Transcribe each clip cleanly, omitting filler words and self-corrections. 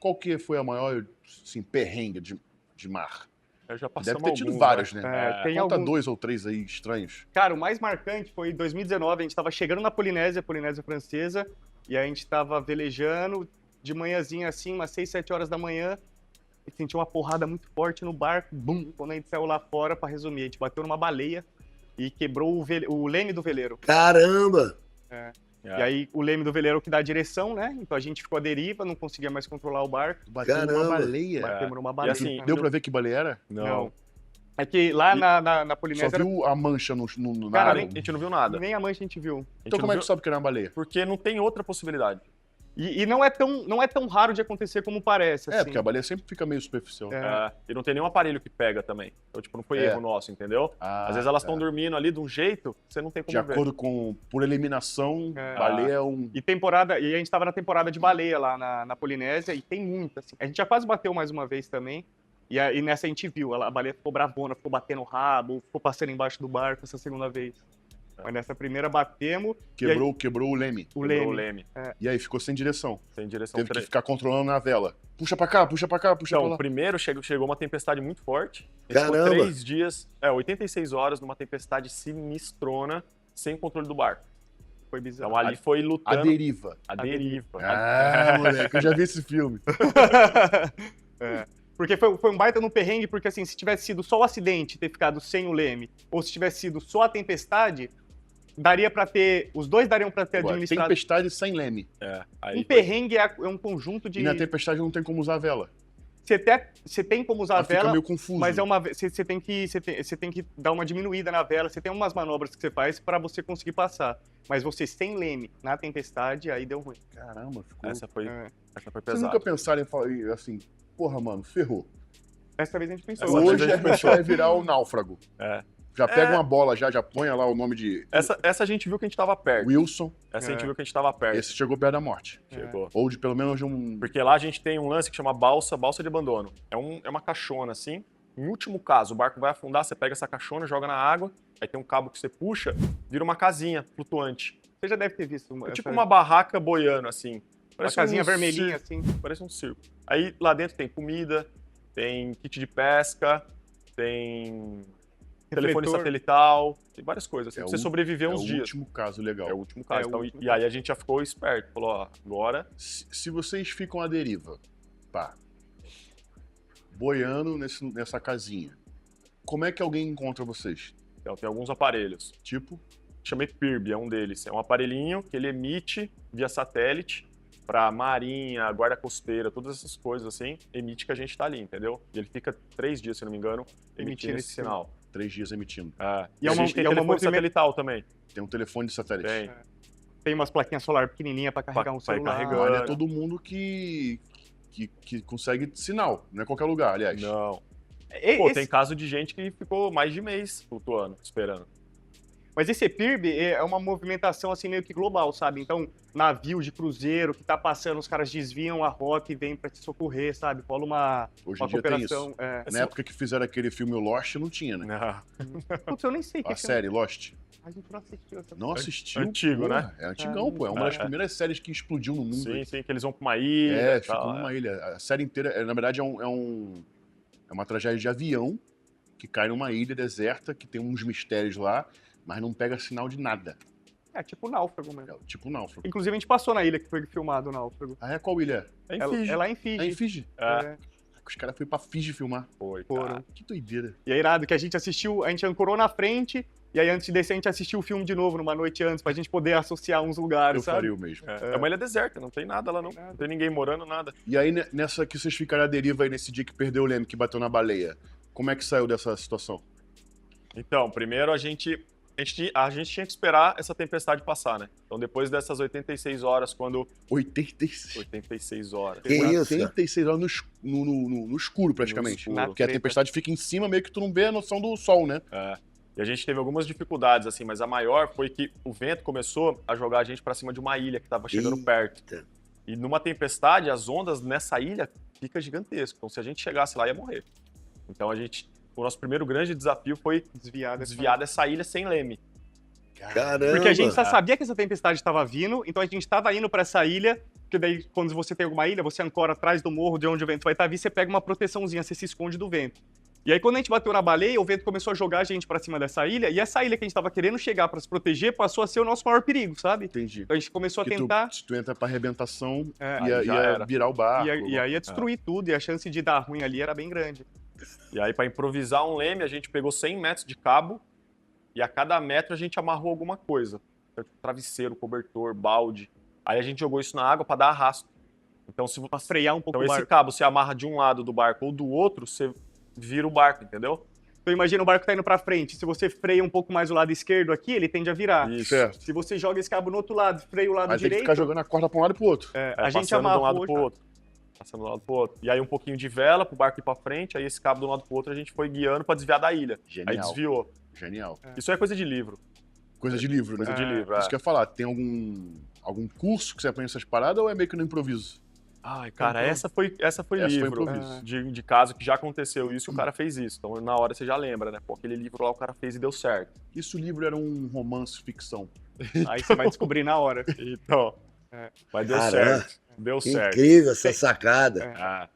qual que foi a maior, assim, perrengue de mar? Já Deve passamos ter tido alguns, vários, né? né? Tem Conta alguns... 2 ou 3 aí estranhos. Cara, o mais marcante foi em 2019, a gente estava chegando na Polinésia Francesa, e a gente estava velejando de manhãzinha assim, umas 6, 7 horas da manhã, e sentiu uma porrada muito forte no barco, bum! Quando a gente saiu lá fora, para resumir, a gente bateu numa baleia e quebrou o leme do veleiro. Caramba! E aí o leme do veleiro é o que dá a direção, né? Então a gente ficou à deriva, não conseguia mais controlar o barco. Bateu numa Caramba. baleia. Batemos numa E baleia. assim, Deu pra ver que baleia era? Não. É que lá na Só Polinésia... viu a mancha na Cara, água. A gente não viu nada. nem a mancha a gente viu. A gente Então não como é viu- que sabe que era uma baleia? Porque não tem outra possibilidade. E não é tão raro de acontecer como parece, assim. Porque a baleia sempre fica meio superficial. E não tem nenhum aparelho que pega também. Então, tipo, não foi erro nosso, entendeu? Ah, Às vezes elas tá. estão dormindo ali de um jeito, você não tem como De ver. acordo com, por eliminação, baleia é um... E a gente tava na temporada de baleia lá na Polinésia, e tem muita, assim. A gente já quase bateu mais uma vez também, e nessa a gente viu, a baleia ficou bravona, ficou batendo o rabo, ficou passando embaixo do barco essa segunda vez. Mas nessa primeira batemos, Quebrou o leme. o Quebrou leme. E aí ficou sem direção. Sem direção. Teve que ficar controlando na vela. Puxa pra cá, puxa pra cá, puxa pra Então, lá. primeiro chegou uma tempestade muito forte. A gente ficou Caramba! 3 dias, 86 horas numa tempestade sinistrona, sem controle do barco. Foi bizarro. Então ali foi A lutando. deriva. A deriva. Ah, moleque, eu já vi esse filme. Porque foi um baita no perrengue, porque assim, se tivesse sido só o acidente, ter ficado sem o leme, ou se tivesse sido só a tempestade, daria pra ter, os dois dariam pra ter Agora, administrado. tempestade sem leme. Aí Um perrengue é um conjunto de... E na tempestade não tem como usar a vela. Você tem como usar a Ela fica vela, meio confuso. mas você tem que dar uma diminuída na vela, você tem umas manobras que você faz pra você conseguir passar. Mas você sem leme na tempestade, aí deu ruim. Caramba, ficou... essa foi Vocês pesada. nunca pensaram em falar assim, porra, mano, ferrou. Dessa vez a gente pensou. Essa vez Hoje a a gente gente vai virar o náufrago. Já pega É. uma bola, já põe lá o nome de Essa a gente viu que a gente tava perto. Wilson. Essa a gente viu que a gente tava perto. Esse chegou perto da morte. Chegou. Ou de pelo menos de um... Porque lá a gente tem um lance que chama balsa de abandono. É uma caixona assim. Em último caso, o barco vai afundar, você pega essa caixona, joga na água, aí tem um cabo que você puxa, vira uma casinha flutuante. Você já deve ter visto. É tipo uma barraca boiando, assim. Uma casinha um vermelhinha, circo, assim. Parece um circo. Aí lá dentro tem comida, tem kit de pesca, tem telefone Refletor. satelital, tem várias coisas. Assim, É pra você o- sobreviver É o uns dias. último caso legal. É o último caso. É o Então, último e aí a gente já ficou esperto. Falou, ó, agora... Se vocês ficam à deriva, pá, boiando nessa casinha, como é que alguém encontra vocês? Então, tem alguns aparelhos. Tipo, Chamei PIRB, é um deles. É um aparelhinho que ele emite via satélite para marinha, guarda costeira, todas essas coisas assim, emite que a gente tá ali, entendeu? E ele fica 3 dias, se não me engano, emitindo esse sinal. 3 dias emitindo. E a gente tem telefone satelital também. Tem um telefone de satélite. Tem. Tem umas plaquinhas solar pequenininha pra carregar um Pra ir celular. carregando. Não é todo mundo que consegue sinal. Não é qualquer lugar, aliás. Não. Esse- Tem caso de gente que ficou mais de mês flutuando, esperando. Mas esse PIRB é uma movimentação assim meio que global, sabe? Então, navio de cruzeiro que tá passando, os caras desviam a rota e vêm pra te socorrer, sabe? Rola uma Hoje uma em dia tem cooperação. isso. É. Na época que fizeram aquele filme Lost, não tinha, né? Putz, eu nem sei o que A série Lost. A gente não assistiu essa Não assistiu? Antigo, Porra, né? É antigão, pô. É uma das primeiras séries que explodiu no mundo. Sim, aí. sim, que eles vão pra uma ilha. É, e tal, ficou numa ilha. A série inteira, na verdade, é uma tragédia de avião que cai numa ilha deserta, que tem uns mistérios lá, mas não pega sinal de nada. É tipo náufrago mesmo. É tipo náufrago. Inclusive, a gente passou na ilha que foi filmado o náufrago. Ah, é qual ilha? É em Ela, Fiji. ela é em Fiji. É em Fiji? É. Os caras foram pra Fiji filmar. Foi, Foram. cara. Que doideira. E é irado que a gente assistiu, a gente ancorou na frente, e aí antes de descer a gente assistiu o filme de novo, numa noite antes, pra gente poder associar uns lugares, Eu sabe? faria o mesmo. É uma ilha deserta, não tem nada lá não. Tem nada. Não tem ninguém morando, nada. E aí, nessa que vocês ficaram à deriva aí, nesse dia que perdeu o leme, que bateu na baleia, como é que saiu dessa situação? Então, primeiro a gente tinha que esperar essa tempestade passar, né? Então depois dessas 86 horas, quando... 86. 86 horas. Que isso, cara? 86 horas no escuro, praticamente. No escuro. Porque a tempestade fica em cima, meio que tu não vê a noção do sol, né? E a gente teve algumas dificuldades, assim, mas a maior foi que o vento começou a jogar a gente pra cima de uma ilha que tava chegando Eita. perto. E numa tempestade, as ondas nessa ilha ficam gigantescas. Então se a gente chegasse lá, ia morrer. Então o nosso primeiro grande desafio foi Desviar dessa ilha sem leme. Caramba! Porque a gente já sabia que essa tempestade estava vindo, então a gente estava indo para essa ilha Porque daí, quando você tem alguma ilha, você ancora atrás do morro de onde o vento vai estar vindo, você pega uma proteçãozinha, você se esconde do vento. E aí, quando a gente bateu na baleia, o vento começou a jogar a gente pra cima dessa ilha, e essa ilha que a gente tava querendo chegar pra se proteger passou a ser o nosso maior perigo, sabe? Entendi. Então a gente começou a Porque tentar... se tu entra pra arrebentação, É, ia, aí já ia era. virar o barco. E aí ia destruir tudo, e a chance de dar ruim ali era bem grande. E aí, pra improvisar um leme, a gente pegou 100 metros de cabo e a cada metro a gente amarrou alguma coisa. Então, tipo, travesseiro, cobertor, balde. Aí a gente jogou isso na água pra dar arrasto. Então, se Pra frear um pouco então o esse barco. cabo você amarra de um lado do barco ou do outro, você vira o barco, entendeu? Então imagina o barco tá indo pra frente, se você freia um pouco mais o lado esquerdo aqui, ele tende a virar. Isso. Certo. Se você joga esse cabo no outro lado, freia o lado Aí tem que direito, ficar jogando a corda pra um lado e pro outro. a gente passando de um amarrou... lado pro outro. Passando de um lado pro outro. E aí um pouquinho de vela pro barco ir pra frente, aí esse cabo de um lado pro outro a gente foi guiando pra desviar da ilha. Aí Genial. desviou. Genial. Isso é coisa de livro. Coisa de livro, né? Coisa de livro, Isso que eu ia falar. Tem algum curso que você aprende essas paradas ou é meio que no improviso? Ai, cara, Então, essa foi essa foi livro improviso. de caso que já aconteceu isso e o cara fez isso. Então, na hora você já lembra, né? Pô, aquele livro lá o cara fez e deu certo. Isso o livro era um romance ficção. Aí você vai descobrir na hora. Então, mas deu Caramba. certo. Deu certo. Incrível essa sacada. Ah,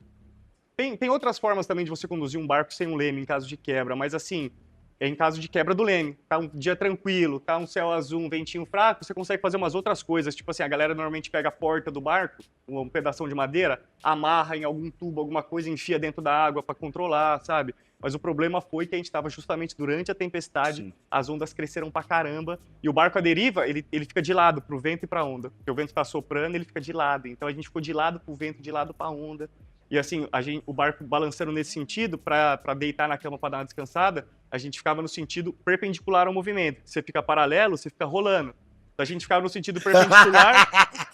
Tem outras formas também de você conduzir um barco sem um leme em caso de quebra, mas assim, é em caso de quebra do leme. Tá um dia tranquilo, tá um céu azul, um ventinho fraco, você consegue fazer umas outras coisas. Tipo assim, a galera normalmente pega a porta do barco, um pedação de madeira, amarra em algum tubo, alguma coisa, enfia dentro da água para controlar, sabe? Mas o problema foi que a gente estava justamente durante a tempestade, Sim. as ondas cresceram pra caramba, e o barco à deriva, ele fica de lado pro vento e pra onda. Porque o vento tá soprando, ele fica de lado. Então a gente ficou de lado pro vento, de lado pra onda. E assim, o barco balançando nesse sentido, para deitar na cama para dar uma descansada, a gente ficava no sentido perpendicular ao movimento. Você fica paralelo, você fica rolando. Então, a gente ficava no sentido perpendicular,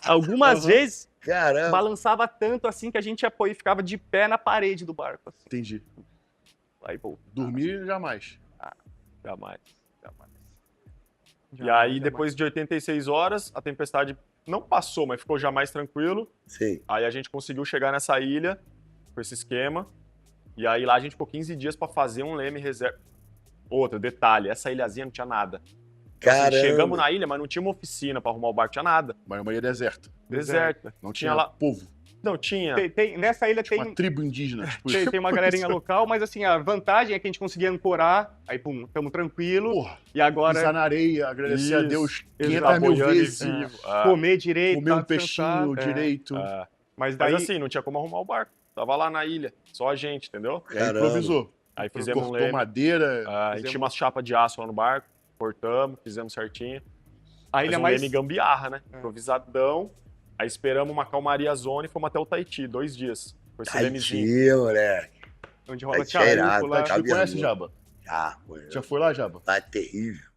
algumas vezes Caramba. balançava tanto assim que a gente apoia e ficava de pé na parede do barco. Assim. Entendi. Aí, pô, Dormir jamais. jamais. E jamais, aí, jamais. depois de 86 horas, a tempestade não passou, mas ficou já mais tranquilo. Sim. Aí a gente conseguiu chegar nessa ilha com esse esquema. E aí lá a gente ficou 15 dias pra fazer um leme reserva. Outro detalhe, essa ilhazinha não tinha nada. Então, assim, Caramba. chegamos na ilha, mas não tinha uma oficina pra arrumar o barco, tinha nada. Mas uma ilha deserta. Deserta. Não Tinha tinha lá- povo. Não tinha. Nessa ilha Tipo uma tribo indígena. Tipo, tem uma galerinha local, mas assim, a vantagem é que a gente conseguia ancorar, aí pum, tamo tranquilo, Porra, e agora pisar na areia, agradecer a Isso. Deus Exato. 500 mil Boiando e vezes. vivo. Ah, comer direito, Comer um tá peixinho descansado, direito. ah. Mas daí, Mas assim, não tinha como arrumar o barco. Tava lá na ilha, só a gente, entendeu? E aí Caramba. improvisou. Aí fizemos um Cortou leme. madeira. Ah, a gente tinha umas chapas de aço lá no barco, cortamos, fizemos certinho. a Mas ilha um mais... leme gambiarra, né? Improvisadão. Aí esperamos uma calmaria zona e fomos até o Tahiti, 2 dias. Com esse lemezinho. Tahiti, moleque. Onde rola Tá cheirado, charuco lá. tá Tu conhece, Jaba? Já, mano. Já foi lá, Jaba? Tá terrível.